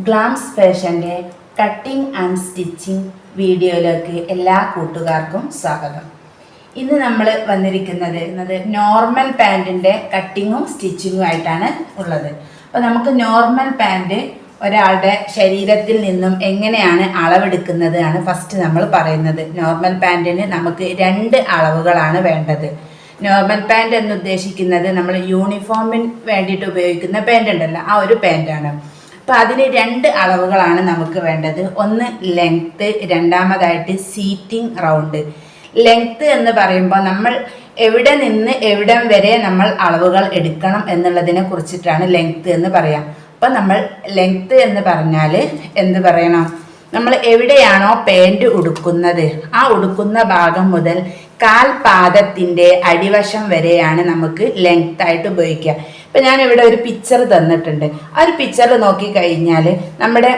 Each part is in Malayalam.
ഗ്ലാംസ് ഫാഷൻ്റെ കട്ടിംഗ് ആൻഡ് സ്റ്റിച്ചിങ് വീഡിയോയിലേക്ക് എല്ലാ കൂട്ടുകാർക്കും സ്വാഗതം. ഇന്ന് നമ്മൾ വന്നിരിക്കുന്നത് നോർമൽ പാൻറ്റിൻ്റെ കട്ടിങ്ങും സ്റ്റിച്ചിങ്ങും ആയിട്ടാണ് ഉള്ളത്. അപ്പോൾ നമുക്ക് നോർമൽ പാൻറ്റ് ഒരാളുടെ ശരീരത്തിൽ നിന്നും എങ്ങനെയാണ് അളവെടുക്കുന്നത് ആണ് ഫസ്റ്റ് നമ്മൾ പറയുന്നത്. നോർമൽ പാൻറ്റിന് നമുക്ക് 2 അളവുകളാണ് വേണ്ടത്. നോർമൽ പാൻറ്റ് എന്ന് ഉദ്ദേശിക്കുന്നത് നമ്മൾ യൂണിഫോമിന് വേണ്ടിയിട്ട് ഉപയോഗിക്കുന്ന പാൻറ് ഉണ്ടല്ലോ, ആ ഒരു പാൻറ്റാണ്. അപ്പോൾ അതിന് 2 അളവുകളാണ് നമുക്ക് വേണ്ടത്. ഒന്ന് ലെങ്ത്ത്, രണ്ടാമതായിട്ട് സീറ്റിംഗ് റൗണ്ട്. ലെങ്ത്ത് എന്ന് പറയുമ്പോൾ നമ്മൾ എവിടെ നിന്ന് എവിടം വരെ നമ്മൾ അളവുകൾ എടുക്കണം എന്നുള്ളതിനെ കുറിച്ചിട്ടാണ് ലെങ്ത്ത് എന്ന് പറയാം. അപ്പോൾ നമ്മൾ ലെങ്ത്ത് എന്ന് പറഞ്ഞാൽ എന്ത് പറയണം? നമ്മൾ എവിടെയാണോ പാൻറ് ഉടുക്കുന്നത് ആ ഉടുക്കുന്ന ഭാഗം മുതൽ കാൽപാദത്തിൻ്റെ അടിവശം വരെയാണ് നമുക്ക് ലെങ്ത് ആയിട്ട് ഉപയോഗിക്കുക. ഇപ്പം ഞാനിവിടെ ഒരു പിക്ചർ തന്നിട്ടുണ്ട്. ആ ഒരു പിക്ചർ നോക്കിക്കഴിഞ്ഞാൽ നമ്മുടെ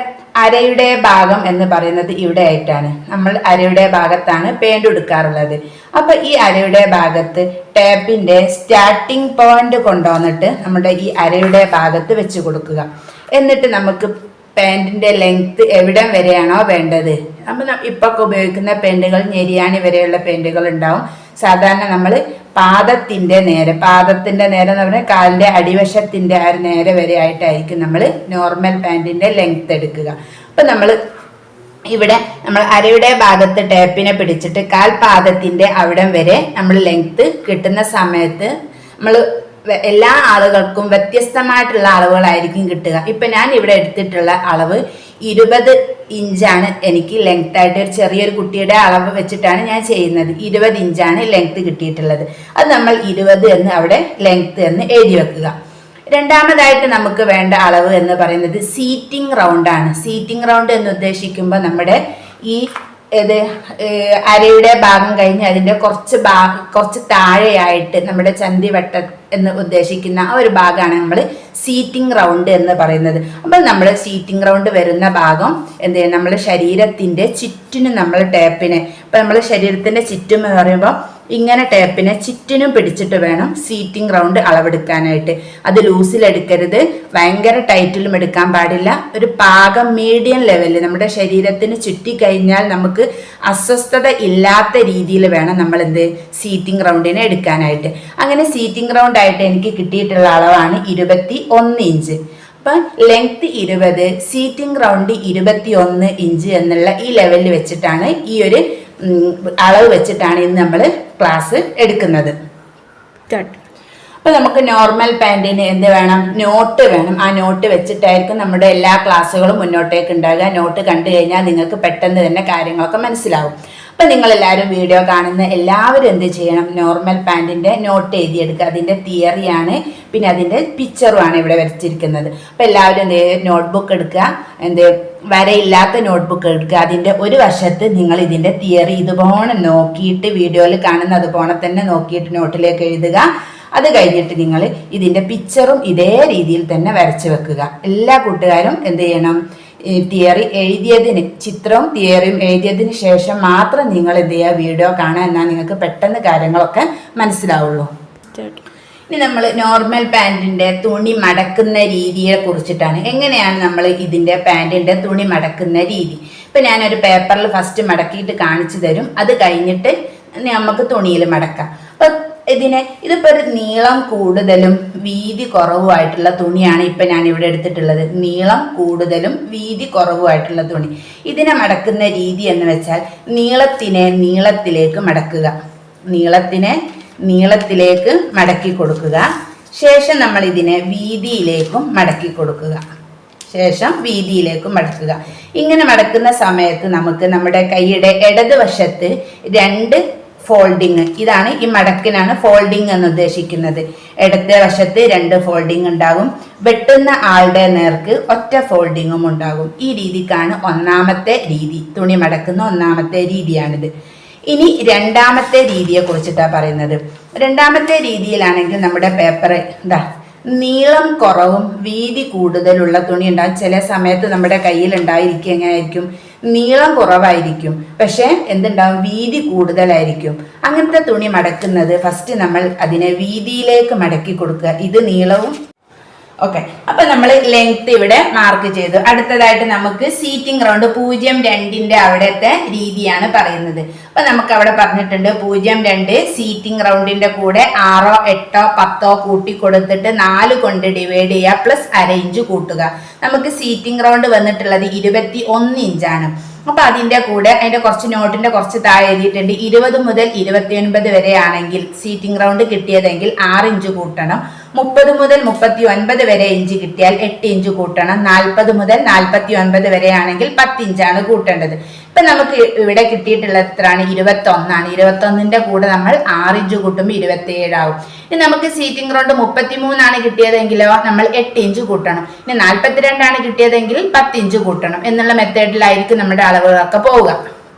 അരയുടെ ഭാഗം എന്ന് പറയുന്നത് ഇവിടെ ആയിട്ടാണ്. നമ്മൾ അരയുടെ ഭാഗത്താണ് പാൻറ് ഉടുക്കാറുള്ളത്. അപ്പോൾ ഈ അരയുടെ ഭാഗത്ത് ടാപ്പിൻ്റെ സ്റ്റാർട്ടിങ് പോയിന്റ് കൊണ്ടുവന്നിട്ട് നമ്മുടെ ഈ അരയുടെ ഭാഗത്ത് വെച്ച് കൊടുക്കുക. എന്നിട്ട് നമുക്ക് പാൻറ്റിൻ്റെ ലെങ്ത്ത് എവിടം വരെയാണോ വേണ്ടത്, നമ്മൾ ഇപ്പോൾ ഉപയോഗിക്കുന്ന പാൻറ്റുകൾ ഞെരിയാണി വരെയുള്ള പാൻറ്റുകൾ ഉണ്ടാവും. സാധാരണ നമ്മൾ പാദത്തിൻ്റെ നേരെ എന്ന് പറഞ്ഞാൽ കാലിൻ്റെ അടിവശത്തിൻ്റെ ആ ഒരു നേരെ വരെ ആയിട്ടായിരിക്കും നമ്മൾ നോർമൽ പാൻറ്റിൻ്റെ ലെങ്ത്ത് എടുക്കുക. അപ്പം നമ്മൾ ഇവിടെ നമ്മൾ അരയുടെ ഭാഗത്ത് ടാപ്പിനെ പിടിച്ചിട്ട് കാൽപാദത്തിൻ്റെ അവിടം വരെ നമ്മൾ ലെങ്ത്ത് കിട്ടുന്ന സമയത്ത് നമ്മൾ എല്ലാ ആളുകൾക്കും വ്യത്യസ്തമായിട്ടുള്ള അളവുകളായിരിക്കും കിട്ടുക. ഇപ്പം ഞാൻ ഇവിടെ എടുത്തിട്ടുള്ള അളവ് 20 ഇഞ്ചാണ് എനിക്ക് ലെങ്ത് ആയിട്ട്. ഒരു ചെറിയൊരു കുട്ടിയുടെ അളവ് വെച്ചിട്ടാണ് ഞാൻ ചെയ്യുന്നത്. 20 ഇഞ്ചാണ് ലെങ്ത് കിട്ടിയിട്ടുള്ളത്. അത് നമ്മൾ 20 എന്ന് അവിടെ ലെങ്ത് എന്ന് എഴുതി വെക്കുക. രണ്ടാമതായിട്ട് നമുക്ക് വേണ്ട അളവ് എന്ന് പറയുന്നത് സീറ്റിംഗ് റൗണ്ട് ആണ്. സീറ്റിംഗ് റൗണ്ട് എന്ന് ഉദ്ദേശിക്കുമ്പോൾ നമ്മുടെ ഈ അരയുടെ ഭാഗം കഴിഞ്ഞ് അതിൻ്റെ കുറച്ച് താഴെയായിട്ട് നമ്മുടെ ചന്തിവട്ട എന്ന് ഉദ്ദേശിക്കുന്ന ആ ഒരു ഭാഗമാണ് നമ്മൾ സീറ്റിംഗ് റൗണ്ട് എന്ന് പറയുന്നത്. അപ്പം നമ്മൾ സീറ്റിംഗ് റൗണ്ട് വരുന്ന ഭാഗം എന്ത് ചെയ്യും? നമ്മൾ ശരീരത്തിൻ്റെ ചുറ്റിനും നമ്മൾ ടാപ്പിനെ, ഇപ്പം നമ്മൾ ശരീരത്തിൻ്റെ ചുറ്റും എന്ന് പറയുമ്പോൾ ഇങ്ങനെ ടാപ്പിനെ ചുറ്റിനും പിടിച്ചിട്ട് വേണം സീറ്റിംഗ് റൗണ്ട് അളവെടുക്കാനായിട്ട്. അത് ലൂസിലെടുക്കരുത്, ഭയങ്കര ടൈറ്റിലും എടുക്കാൻ പാടില്ല. ഒരു പാകം മീഡിയം ലെവലിൽ നമ്മുടെ ശരീരത്തിന് ചുറ്റിക്കഴിഞ്ഞാൽ നമുക്ക് അസ്വസ്ഥത ഇല്ലാത്ത രീതിയിൽ വേണം നമ്മൾ സീറ്റിംഗ് റൗണ്ടിനെ എടുക്കാനായിട്ട്. അങ്ങനെ സീറ്റിംഗ് റൗണ്ട് ആയിട്ട് എനിക്ക് കിട്ടിയിട്ടുള്ള അളവാണ് 21 ഇഞ്ച്. അപ്പം ലെങ്ത് 20, സീറ്റിംഗ് റൗണ്ട് 21 ഇഞ്ച് എന്നുള്ള ഈ ലെവലിൽ വെച്ചിട്ടാണ്, ഈ ഒരു അളവ് വെച്ചിട്ടാണ് ഇന്ന് നമ്മൾ ക്ലാസ് എടുക്കുന്നത്. അപ്പോൾ നമുക്ക് നോർമൽ പാൻറ്റിന് എന്ത് വേണം? നോട്ട് വേണം. ആ നോട്ട് വെച്ചിട്ടായിരിക്കും നമ്മുടെ എല്ലാ ക്ലാസ്സുകളും മുന്നോട്ടേക്ക് ഉണ്ടാകുക. നോട്ട് കണ്ടു കഴിഞ്ഞാൽ നിങ്ങൾക്ക് പെട്ടെന്ന് തന്നെ കാര്യങ്ങളൊക്കെ മനസ്സിലാവും. അപ്പം നിങ്ങളെല്ലാവരും വീഡിയോ കാണുന്ന എല്ലാവരും എന്ത് ചെയ്യണം? നോർമൽ പാൻറ്റിൻ്റെ നോട്ട് എഴുതിയെടുക്കുക. അതിൻ്റെ തിയറിയാണ്, പിന്നെ അതിൻ്റെ പിക്ചറുമാണ് ഇവിടെ വരച്ചിരിക്കുന്നത്. അപ്പോൾ എല്ലാവരും നോട്ട്ബുക്ക് എടുക്കുക, വരയില്ലാത്ത നോട്ട്ബുക്ക് എടുക്കുക. അതിൻ്റെ ഒരു വശത്ത് നിങ്ങൾ ഇതിൻ്റെ തിയറി ഇതുപോലെ നോക്കിയിട്ട്, വീഡിയോയിൽ കാണുന്ന അതുപോലെ തന്നെ നോക്കിയിട്ട് നോട്ടിലേക്ക് എഴുതുക. അത് കഴിഞ്ഞിട്ട് നിങ്ങൾ ഇതിൻ്റെ പിക്ചറും ഇതേ രീതിയിൽ തന്നെ വരച്ച് വെക്കുക. എല്ലാ കൂട്ടുകാരും എന്ത് ചെയ്യണം? തിയറി എഴുതിയതിന്, ചിത്രവും തിയറിയും എഴുതിയതിന് ശേഷം മാത്രം നിങ്ങൾ എന്ത് ചെയ്യുക? വീഡിയോ കാണുക. എന്നാൽ നിങ്ങൾക്ക് പെട്ടെന്ന് കാര്യങ്ങളൊക്കെ മനസ്സിലാവുള്ളൂ. ഇനി നമ്മൾ നോർമൽ പാൻറ്റിൻ്റെ തുണി മടക്കുന്ന രീതിയെ കുറിച്ചിട്ടാണ്. എങ്ങനെയാണ് നമ്മൾ ഇതിൻ്റെ പാൻറ്റിൻ്റെ തുണി മടക്കുന്ന രീതി? ഇപ്പം ഞാനൊരു പേപ്പറിൽ ഫസ്റ്റ് മടക്കിയിട്ട് കാണിച്ചു തരും. അത് കഴിഞ്ഞിട്ട് നമുക്ക് തുണിയിൽ മടക്കാം. അപ്പം ഇതിപ്പോൾ ഒരു നീളം കൂടുതലും വീതി കുറവുമായിട്ടുള്ള തുണിയാണ് ഇപ്പം ഞാൻ ഇവിടെ എടുത്തിട്ടുള്ളത്. നീളം കൂടുതലും വീതി കുറവുമായിട്ടുള്ള തുണി. ഇതിനെ മടക്കുന്ന രീതി എന്ന് വെച്ചാൽ നീളത്തിനെ നീളത്തിലേക്ക് മടക്കുക. നീളത്തിലേക്ക് മടക്കി കൊടുക്കുക. ശേഷം നമ്മൾ ഇതിനെ വീതിയിലേക്കും മടക്കി കൊടുക്കുക. മടക്കുക. ഇങ്ങനെ മടക്കുന്ന സമയത്ത് നമുക്ക് നമ്മുടെ കൈയുടെ ഇടതുവശത്ത് 2 ഫോൾഡിങ്, ഇതാണ് ഈ മടക്കിനാണ് ഫോൾഡിങ് എന്ന് ഉദ്ദേശിക്കുന്നത്. ഇടത്തെ വശത്ത് 2 ഫോൾഡിങ് ഉണ്ടാകും. വെട്ടുന്ന ആളുടെ നേർക്ക് ഒറ്റ ഫോൾഡിങ്ങും ഉണ്ടാകും. ഈ രീതിക്കാണ് ഒന്നാമത്തെ രീതി. തുണി മടക്കുന്ന ഒന്നാമത്തെ രീതിയാണിത്. ഇനി രണ്ടാമത്തെ രീതിയെ കുറിച്ചിട്ടാണ് പറയുന്നത്. രണ്ടാമത്തെ രീതിയിലാണെങ്കിൽ നമ്മുടെ പേപ്പർ നീളം കുറവും വീതി കൂടുതലുള്ള തുണി ഉണ്ടാകും. ചില സമയത്ത് നമ്മുടെ കയ്യിൽ ഉണ്ടായിരിക്കും, എങ്ങനെയായിരിക്കും? നീളം കുറവായിരിക്കും, പക്ഷെ എന്തുണ്ടാവും? വീതി കൂടുതലായിരിക്കും. അങ്ങനത്തെ തുണി മടക്കുന്നത് ഫസ്റ്റ് നമ്മൾ അതിനെ വീതിയിലേക്ക് മടക്കി കൊടുക്കുക. ഇത് നീളവും ഓക്കെ, അപ്പൊ നമ്മൾ ലെങ്ത് ഇവിടെ മാർക്ക് ചെയ്തു. അടുത്തതായിട്ട് നമുക്ക് സീറ്റിംഗ് റൗണ്ട് 0.2 അവിടത്തെ രീതിയാണ് പറയുന്നത്. അപ്പൊ നമുക്ക് അവിടെ പറഞ്ഞിട്ടുണ്ട് 0.2 സീറ്റിംഗ് റൗണ്ടിന്റെ കൂടെ 6, 8, 10 കൂട്ടി കൊടുത്തിട്ട് 4 കൊണ്ട് ഡിവൈഡ് ചെയ്യുക, പ്ലസ് 1/2 ഇഞ്ച് കൂട്ടുക. നമുക്ക് സീറ്റിംഗ് റൗണ്ട് വന്നിട്ടുള്ളത് 21 ഇഞ്ചാണ്. അപ്പൊ അതിന്റെ കൂടെ അതിന്റെ കുറച്ച് നോട്ടിന്റെ കുറച്ച് താഴെ എഴുതിയിട്ടുണ്ട് 20 മുതൽ 29 വരെ ആണെങ്കിൽ സീറ്റിംഗ് റൗണ്ട് കിട്ടിയതെങ്കിൽ 6 ഇഞ്ച് കൂട്ടണം. 30 മുതൽ 39 വരെ ഇഞ്ച് കിട്ടിയാൽ 8 ഇഞ്ച് കൂട്ടണം. 40 മുതൽ 49 വരെ ആണെങ്കിൽ 10 ഇഞ്ചാണ് കൂട്ടേണ്ടത്. ഇപ്പൊ നമുക്ക് ഇവിടെ കിട്ടിയിട്ടുള്ള എത്രയാണ്? 21 ആണ്. 21ന്റെ കൂടെ നമ്മൾ 6 ഇഞ്ച് കൂട്ടുമ്പോൾ 27 ആവും. ഇനി നമുക്ക് സീറ്റിംഗ് റൗണ്ട് 33 ആണ് കിട്ടിയതെങ്കിലോ നമ്മൾ 8 ഇഞ്ച് കൂട്ടണം. ഇനി 42 ആണ് കിട്ടിയതെങ്കിൽ 10 ഇഞ്ച് കൂട്ടണം എന്നുള്ള മെത്തേഡിലായിരിക്കും നമ്മുടെ അളവുകളൊക്കെ പോവുക.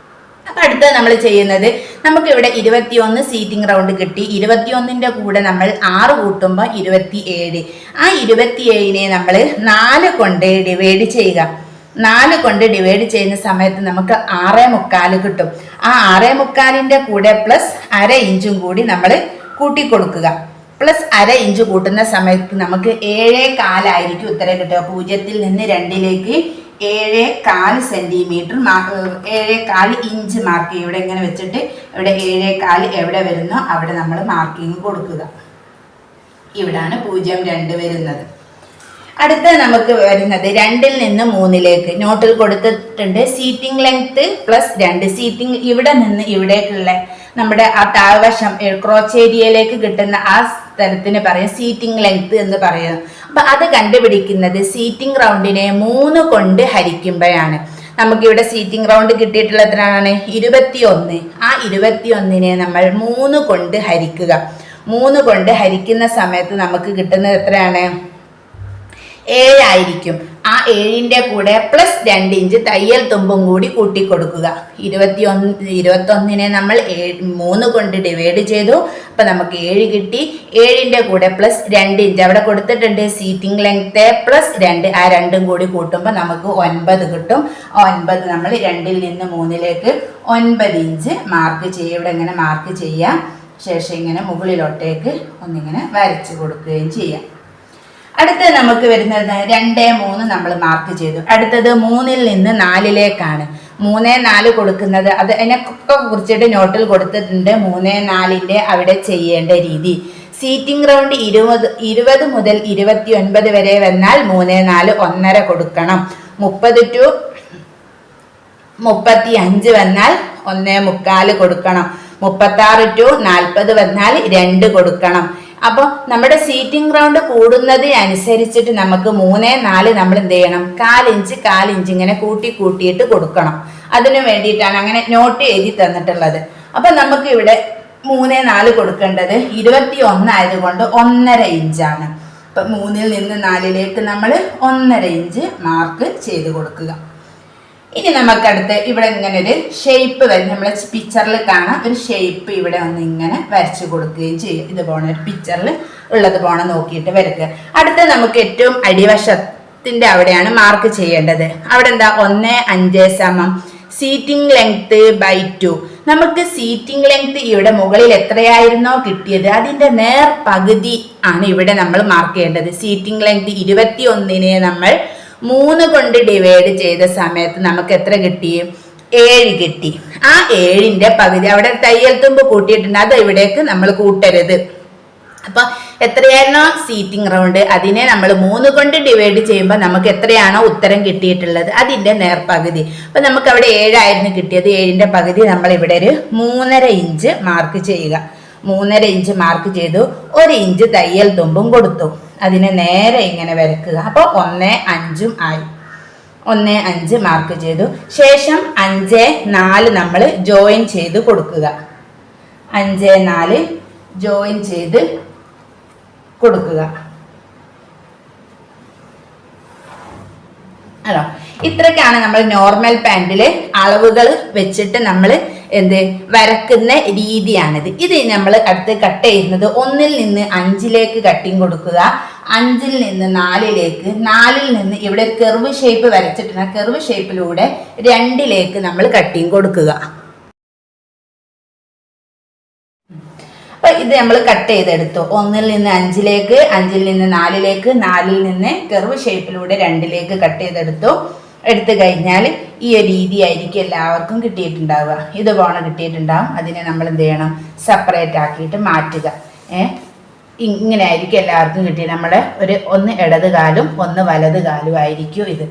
അപ്പൊ അടുത്തത് നമ്മൾ ചെയ്യുന്നത്, നമുക്ക് ഇവിടെ 21 സീറ്റിംഗ് റൗണ്ട് കിട്ടി. 21ന്റെ കൂടെ നമ്മൾ 6 കൂട്ടുമ്പോൾ 27. ആ 27നെ നമ്മൾ 4 കൊണ്ട് ഡിവൈഡ് ചെയ്യുക. 4 കൊണ്ട് ഡിവൈഡ് ചെയ്യുന്ന സമയത്ത് നമുക്ക് 6.25 കിട്ടും. ആ 6.25ന്റെ കൂടെ പ്ലസ് 1/2 ഇഞ്ചും കൂടി നമ്മൾ കൂട്ടിക്കൊടുക്കുക. പ്ലസ് 1/2 ഇഞ്ച് കൂട്ടുന്ന സമയത്ത് നമുക്ക് 7.25 ആയിരിക്കും ഉത്തരം കിട്ടുക. 0ൽ നിന്ന് 2ലേക്ക് 7.25 സെന്റിമീറ്റർ 7.25 ഇഞ്ച് മാർക്ക് ചെയ്യും. ഇവിടെ ഇങ്ങനെ വെച്ചിട്ട് ഇവിടെ 7.25 എവിടെ വരുന്നോ അവിടെ നമ്മൾ മാർക്കിങ് കൊടുക്കുക. ഇവിടാണ് 0.2 വരുന്നത്. അടുത്ത നമുക്ക് വരുന്നത് 2ൽ നിന്ന് 3ലേക്ക് നോട്ടിൽ കൊടുത്തിട്ടുണ്ട്. Seating length plus 2. സീറ്റിംഗ് ഇവിടെ നിന്ന് ഇവിടേക്കുള്ള നമ്മുടെ ആ താഴ്വശം ക്രോച്ച് ഏരിയയിലേക്ക് കിട്ടുന്ന ആ സ്ഥലത്തിന് പറയും സീറ്റിംഗ് ലെങ്ത് എന്ന് പറയുന്നത്. അപ്പൊ അത് കണ്ടുപിടിക്കുന്നത് സീറ്റിംഗ് റൗണ്ടിനെ 3 കൊണ്ട് ഹരിക്കുമ്പോഴാണ്. നമുക്കിവിടെ സീറ്റിംഗ് റൗണ്ട് കിട്ടിയിട്ടുള്ള എത്രയാണ്? 21. ആ 21നെ നമ്മൾ 3 കൊണ്ട് ഹരിക്കുക. 3 കൊണ്ട് ഹരിക്കുന്ന സമയത്ത് നമുക്ക് കിട്ടുന്നത് എത്രയാണ്? 7 ആയിരിക്കും. ആ 7ന്റെ കൂടെ പ്ലസ് 2 ഇഞ്ച് തയ്യൽ തുമ്പും കൂടി കൂട്ടിക്കൊടുക്കുക. 21നെ നമ്മൾ 3 കൊണ്ട് ഡിവൈഡ് ചെയ്തു. അപ്പൊ നമുക്ക് 7 കിട്ടി. 7ന്റെ കൂടെ പ്ലസ് 2 ഇഞ്ച് അവിടെ കൊടുത്തിട്ടുണ്ട്. സീറ്റിംഗ് ലെങ്ത് പ്ലസ് 2, ആ 2ഉം കൂടി കൂട്ടുമ്പോൾ നമുക്ക് 9 കിട്ടും. 9 നമ്മൾ 2ൽ നിന്ന് 3ലേക്ക് 9 ഇഞ്ച് മാർക്ക് ചെയ്യുക. ഇവിടെ ഇങ്ങനെ മാർക്ക് ചെയ്യാം. ശേഷം ഇങ്ങനെ മുകളിലോട്ടേക്ക് ഒന്നിങ്ങനെ വരച്ച് കൊടുക്കുകയും ചെയ്യാം. അടുത്തത് നമുക്ക് വരുന്നത് 2, 3 നമ്മൾ മാർക്ക് ചെയ്തു. അടുത്തത് 3ൽ നിന്ന് 4ലേക്കാണ്. 3, 4 കൊടുക്കുന്നത് അത് അതിനൊക്കെ കുറിച്ചിട്ട് നോട്ടിൽ കൊടുത്തിട്ടുണ്ട്. 3, 4ന്റെ അവിടെ ചെയ്യേണ്ട രീതി. സീറ്റിംഗ് റൗണ്ട് 20 മുതൽ 29 വരെ വന്നാൽ 3, 4 1.5 കൊടുക്കണം. 30 to 35 വന്നാൽ 1.25 കൊടുക്കണം. 36 to 40 വന്നാൽ 2 കൊടുക്കണം. അപ്പോൾ നമ്മുടെ സീറ്റിംഗ് റൗണ്ട് കൂടുന്നത് അനുസരിച്ചിട്ട് നമുക്ക് 3, 4 നമ്മൾ എന്ത് ചെയ്യണം? 4 ഇഞ്ച് ഇങ്ങനെ കൂട്ടിയിട്ട് കൊടുക്കണം. അതിനു വേണ്ടിയിട്ടാണ് അങ്ങനെ നോട്ട് എഴുതി തന്നിട്ടുള്ളത്. അപ്പൊ നമുക്ക് ഇവിടെ 3, 4 കൊടുക്കേണ്ടത് 21 ആയതുകൊണ്ട് 1.5 ഇഞ്ചാണ്. അപ്പൊ 3ൽ നിന്ന് 4ലേക്ക് നമ്മൾ 1.5 ഇഞ്ച് മാർക്ക് ചെയ്ത് കൊടുക്കുക. ഇനി നമുക്കടുത്ത് ഇവിടെ ഇങ്ങനെ ഒരു ഷേപ്പ് വരും. നമ്മളെ പിക്ചറിൽ കാണാം ഒരു ഷേപ്പ് ഇവിടെ ഒന്ന് ഇങ്ങനെ വരച്ചു കൊടുക്കുകയും ചെയ്യും. ഇതുപോലെ ഒരു പിക്ചറിൽ ഉള്ളത് പോണ നോക്കിയിട്ട് വരയ്ക്കുക. അടുത്ത് നമുക്ക് ഏറ്റവും അടിവശത്തിന്റെ അവിടെയാണ് മാർക്ക് ചെയ്യേണ്ടത്. അവിടെ എന്താ? 1.5 സീറ്റിംഗ് ലെങ്ത് ബൈ 2. നമുക്ക് സീറ്റിംഗ് ലെങ്ത് ഇവിടെ മുകളിൽ എത്രയായിരുന്നോ കിട്ടിയത് അതിന്റെ നേർ പകുതി ആണ് ഇവിടെ നമ്മൾ മാർക്ക് ചെയ്യേണ്ടത്. സീറ്റിംഗ് ലെങ്ത് 21നെ നമ്മൾ 3 കൊണ്ട് ഡിവൈഡ് ചെയ്ത സമയത്ത് നമുക്ക് എത്ര കിട്ടി? 7 കിട്ടി. ആ 7ന്റെ പകുതി അവിടെ തയ്യൽ തുമ്പ് കൂട്ടിയിട്ടുണ്ട്. അത് ഇവിടേക്ക് നമ്മൾ കൂട്ടരുത്. അപ്പൊ എത്രയായിരുന്നോ സീറ്റിംഗ് റൗണ്ട് അതിനെ നമ്മൾ 3 കൊണ്ട് ഡിവൈഡ് ചെയ്യുമ്പോൾ നമുക്ക് എത്രയാണോ ഉത്തരം കിട്ടിയിട്ടുള്ളത് അതിന്റെ നേർപകുതി. അപ്പൊ നമുക്ക് അവിടെ 7 ആയിരുന്നു കിട്ടിയത്. 7ന്റെ പകുതി നമ്മൾ ഇവിടെ ഒരു 3.5 ഇഞ്ച് മാർക്ക് ചെയ്യുക. 3.5 ഇഞ്ച് മാർക്ക് ചെയ്തു. 1 ഇഞ്ച് തയ്യൽ തുമ്പും കൊടുത്തു. അതിനെ നേരെ ഇങ്ങനെ വരക്കുക. അപ്പോൾ 1.5 ആയി. 1.5 മാർക്ക് ചെയ്തു. ശേഷം 5, 4 നമ്മൾ ജോയിൻ ചെയ്ത് കൊടുക്കുക. 5, 4 ജോയിൻ ചെയ്ത് കൊടുക്കുക. അല്ലോ, ഇത്രയ്ക്കാണ് നമ്മൾ നോർമൽ പാൻറിലെ അളവുകൾ വെച്ചിട്ട് നമ്മൾ വരക്കുന്ന രീതിയാണിത്. ഇത് നമ്മൾ അടുത്ത് കട്ട് ചെയ്യുന്നത് 1ൽ നിന്ന് 5ലേക്ക് കട്ടിങ് കൊടുക്കുക. 5ൽ നിന്ന് 4ലേക്ക്, 4ൽ നിന്ന് ഇവിടെ കെർവ് ഷേപ്പ് വരച്ചിട്ടുണ്ട്. കെർവ് ഷേപ്പിലൂടെ 2ലേക്ക് നമ്മൾ കട്ടിങ് കൊടുക്കുക. അപ്പൊ അപ്പോൾ ഇത് നമ്മൾ കട്ട് ചെയ്തെടുത്തു. 1-ൽ നിന്ന് 5-ലേക്ക്, 5-ൽ നിന്ന് 4-ലേക്ക്, 4-ൽ നിന്ന് കർവ് ഷേപ്പിലൂടെ 2-ലേക്ക് കട്ട് ചെയ്തെടുത്തു. എടുത്തു കഴിഞ്ഞാൽ ഈ ഒരു രീതിയായിരിക്കും എല്ലാവർക്കും കിട്ടിയിട്ടുണ്ടാവുക. ഇതുപോലെ കിട്ടിയിട്ടുണ്ടാവും. അതിനെ നമ്മൾ എന്ത് ചെയ്യണം, സെപ്പറേറ്റ് ആക്കിയിട്ട് മാറ്റുക. ഇങ്ങനെ ആയിരിക്കും എല്ലാവർക്കും കിട്ടിയത്. നമ്മളെ ഒന്ന് ഇടത് കാലും ഒന്ന് വലത് കാലും ആയിരിക്കും ഇത്.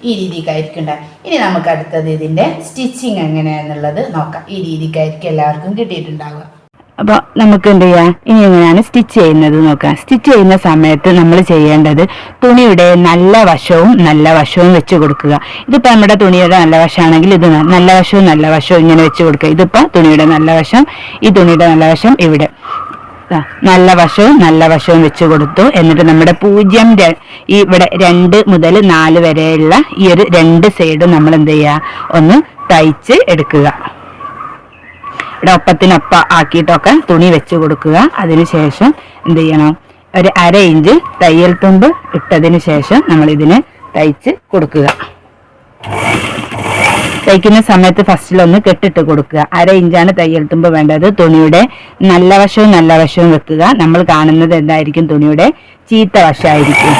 ഈ രീതിക്കായിരിക്കും ഉണ്ടാകും. ഇനി നമുക്ക് അടുത്തത് ഇതിൻ്റെ സ്റ്റിച്ചിങ് എങ്ങനെയാണെന്നുള്ളത് നോക്കാം. ഈ രീതിക്കായിരിക്കും എല്ലാവർക്കും കിട്ടിയിട്ടുണ്ടാവുക. അപ്പോൾ നമുക്ക് എന്ത് ചെയ്യാം, ഇനി എങ്ങനെയാണ് സ്റ്റിച്ച് ചെയ്യുന്നത് നോക്കാം. സ്റ്റിച്ച് ചെയ്യുന്ന സമയത്ത് നമ്മൾ ചെയ്യേണ്ടത് തുണിയുടെ നല്ല വശവും വെച്ച് കൊടുക്കുക. ഇതിപ്പോൾ നമ്മുടെ തുണിയുടെ നല്ല വശമാണെങ്കിൽ ഇത് നല്ല വശവും ഇങ്ങനെ വെച്ച് കൊടുക്കുക. ഇതിപ്പോൾ തുണിയുടെ നല്ല വശം, ഈ തുണിയുടെ നല്ല വശം ഇവിടെ നല്ല വശവും വെച്ച് കൊടുത്തു. എന്നിട്ട് നമ്മുടെ 0 ഇവിടെ 2 മുതൽ 4 വരെയുള്ള ഈ ഒരു 2 സൈഡും നമ്മൾ എന്ത് ചെയ്യുക, ഒന്ന് തയ്ച്ച് എടുക്കുക. ഇവിടെ ഒപ്പത്തിനൊപ്പം ആക്കിയിട്ടൊക്കെ തുണി വെച്ച് കൊടുക്കുക. അതിനുശേഷം എന്ത് ചെയ്യണം, ഒരു 1/2 ഇഞ്ച് തയ്യൽ തുമ്പ് ഇട്ടതിന് ശേഷം നമ്മൾ ഇതിന് തയ്ച്ച് കൊടുക്കുക. തയ്ക്കുന്ന സമയത്ത് ഫസ്റ്റിലൊന്ന് കെട്ടിട്ട് കൊടുക്കുക. 1/2 ഇഞ്ചാണ് തയ്യൽ തുമ്പ് വേണ്ടത്. തുണിയുടെ നല്ല വശവും വെക്കുക. നമ്മൾ കാണുന്നത് എന്തായിരിക്കും, തുണിയുടെ ചീത്ത വശമായിരിക്കും.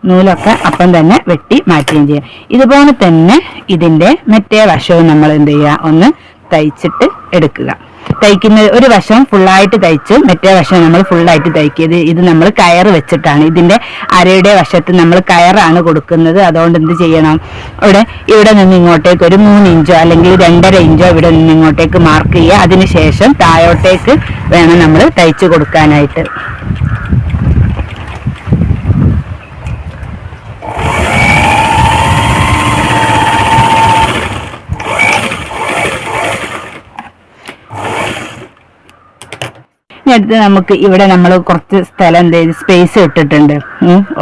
നൂലൊക്കെ അപ്പം തന്നെ വെട്ടി മാറ്റുകയും ചെയ്യാം. ഇതുപോലെ തന്നെ ഇതിൻ്റെ മറ്റേ വശവും നമ്മൾ എന്ത് ചെയ്യുക, ഒന്ന് തയ്ച്ചിട്ട് എടുക്കുക. തയ്ക്കുന്നത് ഒരു വശം ഫുള്ളായിട്ട് തയ്ച്ചു, മറ്റേ വശം നമ്മൾ ഫുള്ളായിട്ട് തയ്ക്കിയത്. ഇത് നമ്മൾ കയറ് വെച്ചിട്ടാണ്. ഇതിൻ്റെ അരയുടെ വശത്ത് നമ്മൾ കയറാണ് കൊടുക്കുന്നത്. അതുകൊണ്ട് എന്ത് ചെയ്യണം, ഇവിടെ നിന്ന് ഇങ്ങോട്ടേക്ക് ഒരു 3 ഇഞ്ചോ അല്ലെങ്കിൽ 2.5 ഇഞ്ചോ ഇവിടെ നിന്ന് ഇങ്ങോട്ടേക്ക് മാർക്ക് ചെയ്യുക. അതിനുശേഷം താഴോട്ടേക്ക് വേണം നമ്മൾ തയ്ച്ചു കൊടുക്കാനായിട്ട്. അടുത്ത് നമുക്ക് ഇവിടെ നമ്മൾ കുറച്ച് സ്ഥലം സ്പേസ് ഇട്ടിട്ടുണ്ട്.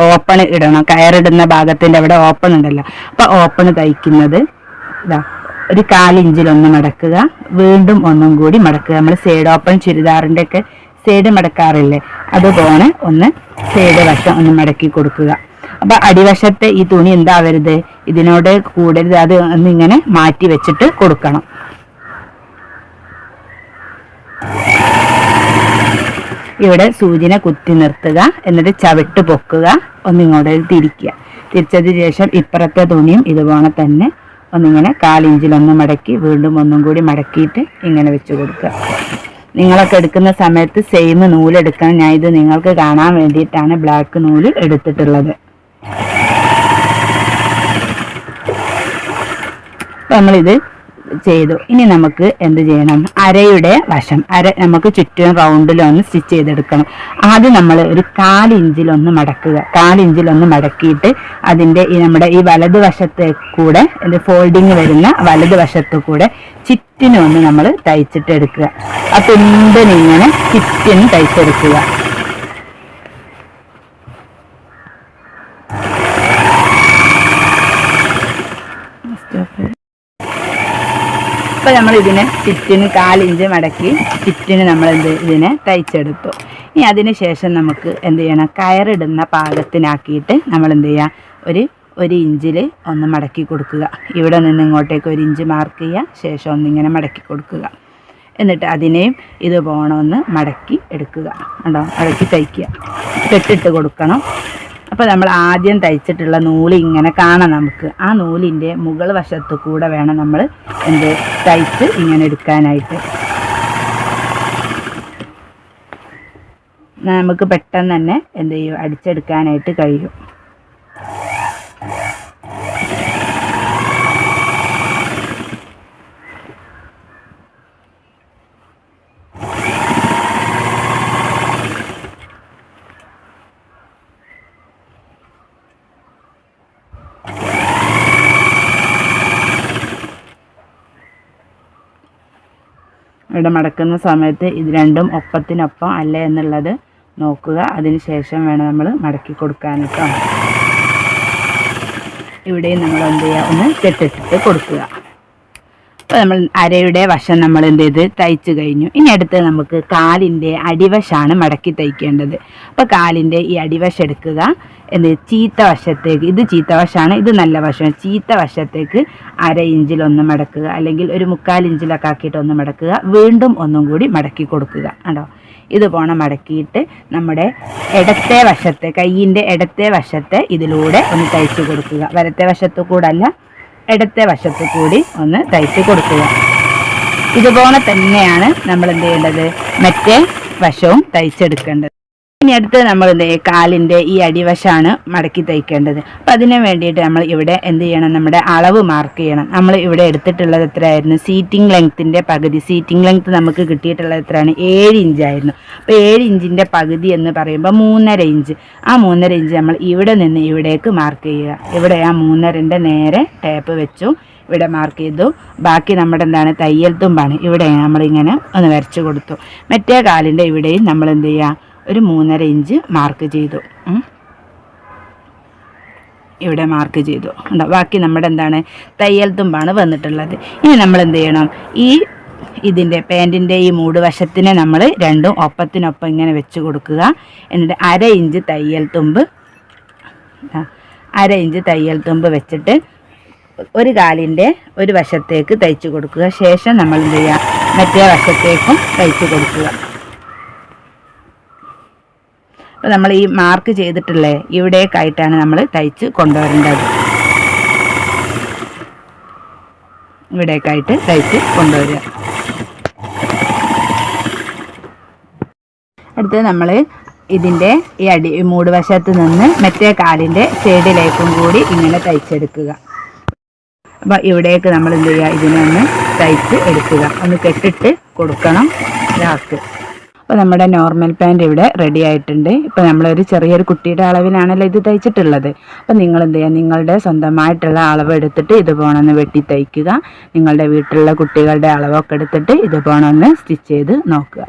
ഓപ്പൺ ഇടണം. കയറിടുന്ന ഭാഗത്തിന്റെ അവിടെ ഓപ്പൺ ഉണ്ടല്ലോ, അപ്പൊ ഓപ്പൺ തയ്ക്കുന്നത് ഇതാ ഒരു 1/4 ഇഞ്ചിലൊന്ന് മടക്കുക. വീണ്ടും ഒന്നും കൂടി മടക്കുക. നമ്മൾ സൈഡ് ഓപ്പൺ ചുരിദാറിന്റെ ഒക്കെ സൈഡ് മടക്കാറില്ലേ, അതുപോലെ ഒന്ന് സൈഡ് വശം ഒന്ന് മടക്കി കൊടുക്കുക. അപ്പൊ അടിവശത്തെ ഈ തുണി എന്താവരുത്, ഇതിനോട് കൂടരുത്. അത് ഒന്നിങ്ങനെ മാറ്റി വെച്ചിട്ട് കൊടുക്കണം. ഇവിടെ സൂചിനെ കുത്തി നിർത്തുക. എന്നിട്ട് ചവിട്ട് പൊക്കുക. ഒന്നിങ്ങോട്ട് തിരിക്കുക. തിരിച്ചതിന് ശേഷം ഇപ്പുറത്തെ തുണിയും ഇതുപോലെ തന്നെ ഒന്നിങ്ങനെ 1/4 ഇഞ്ചിലൊന്ന് മടക്കി വീണ്ടും ഒന്നും കൂടി മടക്കിയിട്ട് ഇങ്ങനെ വെച്ച് കൊടുക്കുക. നിങ്ങളൊക്കെ എടുക്കുന്ന സമയത്ത് സെയിം നൂലെടുക്കണം. ഞാൻ ഇത് നിങ്ങൾക്ക് കാണാൻ വേണ്ടിയിട്ടാണ് ബ്ലാക്ക് നൂല് എടുത്തിട്ടുള്ളത്. നമ്മളിത് ചെയ്തു. ഇനി നമുക്ക് എന്ത് ചെയ്യണം, അരയുടെ വശം നമുക്ക് ചുറ്റും റൗണ്ടിലൊന്ന് സ്റ്റിച്ച് ചെയ്തെടുക്കണം. ആദ്യം നമ്മൾ ഒരു 1/4 ഇഞ്ചിലൊന്ന് മടക്കുക. 1/4 ഇഞ്ചിലൊന്ന് മടക്കിയിട്ട് അതിൻ്റെ നമ്മുടെ ഈ വലത് വശത്തെ കൂടെ ഫോൾഡിങ് വരുന്ന വലത് വശത്തു കൂടെ ചുറ്റിനൊന്ന് നമ്മൾ തയ്ച്ചിട്ട് എടുക്കുക. ആ തുമ്പിനിങ്ങനെ ചുറ്റിന് തയ്ച്ചെടുക്കുക. അപ്പോൾ നമ്മൾ ഇതിനെ ചുറ്റിന് 1/4 ഇഞ്ച് മടക്കി ചുറ്റിന് നമ്മൾ ഇതിനെ തയ്ച്ചെടുത്തു. ഇനി അതിന് ശേഷം നമുക്ക് എന്ത് ചെയ്യണം, കയറിടുന്ന പാകത്തിനാക്കിയിട്ട് നമ്മൾ എന്ത് ചെയ്യുക, ഒരു ഇഞ്ചിൽ ഒന്ന് മടക്കി കൊടുക്കുക. ഇവിടെ നിന്ന് ഇങ്ങോട്ടേക്ക് 1 ഇഞ്ച് മാർക്ക് ചെയ്യുക. ശേഷം ഒന്നിങ്ങനെ മടക്കി കൊടുക്കുക. എന്നിട്ട് അതിനെയും ഇത് പോകണമെന്ന് മടക്കി എടുക്കുക. കണ്ടോ, മടക്കി തയ്ക്കുക. കെട്ടിട്ട് കൊടുക്കണം. അപ്പോൾ നമ്മൾ ആദ്യം തയ്ച്ചിട്ടുള്ള നൂല് ഇങ്ങനെ കാണാം നമുക്ക്. ആ നൂലിൻ്റെ മുകൾ വശത്ത് കൂടെ വേണം നമ്മൾ തയ്ച്ച് ഇങ്ങനെ എടുക്കാനായിട്ട്. നമുക്ക് പെട്ടെന്ന് തന്നെ അടിച്ചെടുക്കാനായിട്ട് കഴിയും. ഇവിടെ മടക്കുന്ന സമയത്ത് ഇത് രണ്ടും ഒപ്പത്തിനൊപ്പം അല്ലേ എന്നുള്ളത് നോക്കുക. അതിന് ശേഷം വേണം നമ്മൾ മടക്കി കൊടുക്കാനായിട്ട്. ഇവിടെയും നമ്മൾ എന്ത് ചെയ്യുക, ഒന്ന് കെട്ടിട്ടിട്ട് കൊടുക്കുക. അപ്പോൾ നമ്മൾ അരയുടെ വശം നമ്മൾ എന്ത് ചെയ്ത് തയ്ച്ച് കഴിഞ്ഞു. ഇനി അടുത്ത് നമുക്ക് കാലിൻ്റെ അടിവശമാണ് മടക്കി തയ്ക്കേണ്ടത്. അപ്പോൾ കാലിൻ്റെ ഈ അടിവശം എടുക്കുക, ചീത്ത വശത്തേക്ക്, ഇത് ചീത്ത വശമാണ്, ഇത് നല്ല വശമാണ്, ചീത്ത വശത്തേക്ക് 1/2 ഇഞ്ചിലൊന്ന് മടക്കുക, അല്ലെങ്കിൽ ഒരു 1/4 ഇഞ്ചിലൊക്കെ ആക്കിയിട്ട് ഒന്ന് മടക്കുക. വീണ്ടും ഒന്നും കൂടി മടക്കി കൊടുക്കുക. കണ്ടോ, ഇത് പോണം മടക്കിയിട്ട് നമ്മുടെ ഇടത്തെ വശത്തെ, കയ്യിൻ്റെ ഇടത്തെ വശത്തെ ഇതിലൂടെ ഒന്ന് തയ്ച്ച് കൊടുക്കുക. വലത്തെ വശത്തു കൂടെ അല്ല, ഇടത്തെ വശത്തു കൂടി ഒന്ന് തയ്ച്ച് കൊടുക്കുക. ഇതുപോലെ തന്നെയാണ് നമ്മൾ എന്ത് ചെയ്യേണ്ടത്, മറ്റേ വശവും തയ്ച്ചെടുക്കേണ്ടത്. ഇനി അടുത്ത് നമ്മൾ കാലിൻ്റെ ഈ അടിവശമാണ് മടക്കി തയ്ക്കേണ്ടത്. അപ്പം അതിന് വേണ്ടിയിട്ട് നമ്മൾ ഇവിടെ എന്ത് ചെയ്യണം, നമ്മുടെ അളവ് മാർക്ക് ചെയ്യണം. നമ്മൾ ഇവിടെ എടുത്തിട്ടുള്ളത് എത്രയായിരുന്നു, സീറ്റിംഗ് ലെങ്ത്തിൻ്റെ പകുതി. സീറ്റിംഗ് ലെങ്ത്ത് നമുക്ക് കിട്ടിയിട്ടുള്ളത് എത്രയാണ്, 7 ഇഞ്ചായിരുന്നു. അപ്പോൾ 7 ഇഞ്ചിൻ്റെ പകുതി എന്ന് പറയുമ്പോൾ 3.5 ഇഞ്ച്. ആ 3.5 ഇഞ്ച് നമ്മൾ ഇവിടെ നിന്ന് ഇവിടേക്ക് മാർക്ക് ചെയ്യുക. ഇവിടെ ആ 3.5ൻ്റെ നേരെ ടേപ്പ് വെച്ചു, ഇവിടെ മാർക്ക് ചെയ്തു. ബാക്കി നമ്മുടെ എന്താണ്, തയ്യൽ തുമ്പാണ്. ഇവിടെ നമ്മളിങ്ങനെ ഒന്ന് വരച്ച് കൊടുത്തു. മറ്റേ കാലിൻ്റെ ഇവിടെയും നമ്മൾ എന്ത് ചെയ്യുക, ഒരു 3.5 ഇഞ്ച് മാർക്ക് ചെയ്തു. ഇവിടെ മാർക്ക് ചെയ്തു. ബാക്കി നമ്മുടെ എന്താണ്, തയ്യൽ തുമ്പാണ് വന്നിട്ടുള്ളത്. ഇനി നമ്മൾ എന്ത് ചെയ്യണം, ഇതിൻ്റെ പാൻറ്റിൻ്റെ ഈ മൂടുവശത്തിനെ നമ്മൾ രണ്ടും ഒപ്പത്തിനൊപ്പം ഇങ്ങനെ വെച്ച് കൊടുക്കുക. എന്നിട്ട് 1/2 ഇഞ്ച് തയ്യൽ തുമ്പ്, 1/2 ഇഞ്ച് തയ്യൽ തുമ്പ് വെച്ചിട്ട് ഒരു കാലിൻ്റെ ഒരു വശത്തേക്ക് തയ്ച്ച് കൊടുക്കുക. ശേഷം നമ്മൾ എന്ത് ചെയ്യുക, മറ്റേ വശത്തേക്കും തയ്ച്ച് കൊടുക്കുക. അപ്പോൾ നമ്മൾ ഈ മാർക്ക് ചെയ്തിട്ടുള്ള ഇവിടേക്കായിട്ടാണ് നമ്മൾ തയ്ച്ച് കൊണ്ടുവരേണ്ടത്. ഇവിടേക്കായിട്ട് തയ്ച്ച് കൊണ്ടുവരിക. അടുത്ത് നമ്മൾ ഇതിൻ്റെ ഈ മൂടുവശത്ത് നിന്ന് മറ്റേ കാലിൻ്റെ സൈഡിലേക്കും കൂടി ഇങ്ങനെ തയ്ച്ചെടുക്കുക. അപ്പോൾ ഇവിടേക്ക് നമ്മൾ എന്ത് ചെയ്യുക, ഇതിനെ ഒന്ന് തയ്ച്ച് എടുക്കുക, ഒന്ന് കെട്ടിട്ട് കൊടുക്കണം ലാസ്റ്റ്. അപ്പോൾ നമ്മുടെ നോർമൽ പാൻറ് ഇവിടെ റെഡി ആയിട്ടുണ്ട്. ഇപ്പോൾ നമ്മളൊരു ചെറിയൊരു കുട്ടിയുടെ അളവിലാണല്ലോ ഇത് തയ്ച്ചിട്ടുള്ളത്. അപ്പോൾ നിങ്ങൾ എന്ത് ചെയ്യുക, നിങ്ങളുടെ സ്വന്തമായിട്ടുള്ള അളവ് എടുത്തിട്ട് ഇതുപോലെ ഒന്ന് വെട്ടി തയ്ക്കുക. നിങ്ങളുടെ വീട്ടിലുള്ള കുട്ടികളുടെ അളവൊക്കെ എടുത്തിട്ട് ഇതുപോലെ ഒന്ന് സ്റ്റിച്ച് ചെയ്ത് നോക്കുക.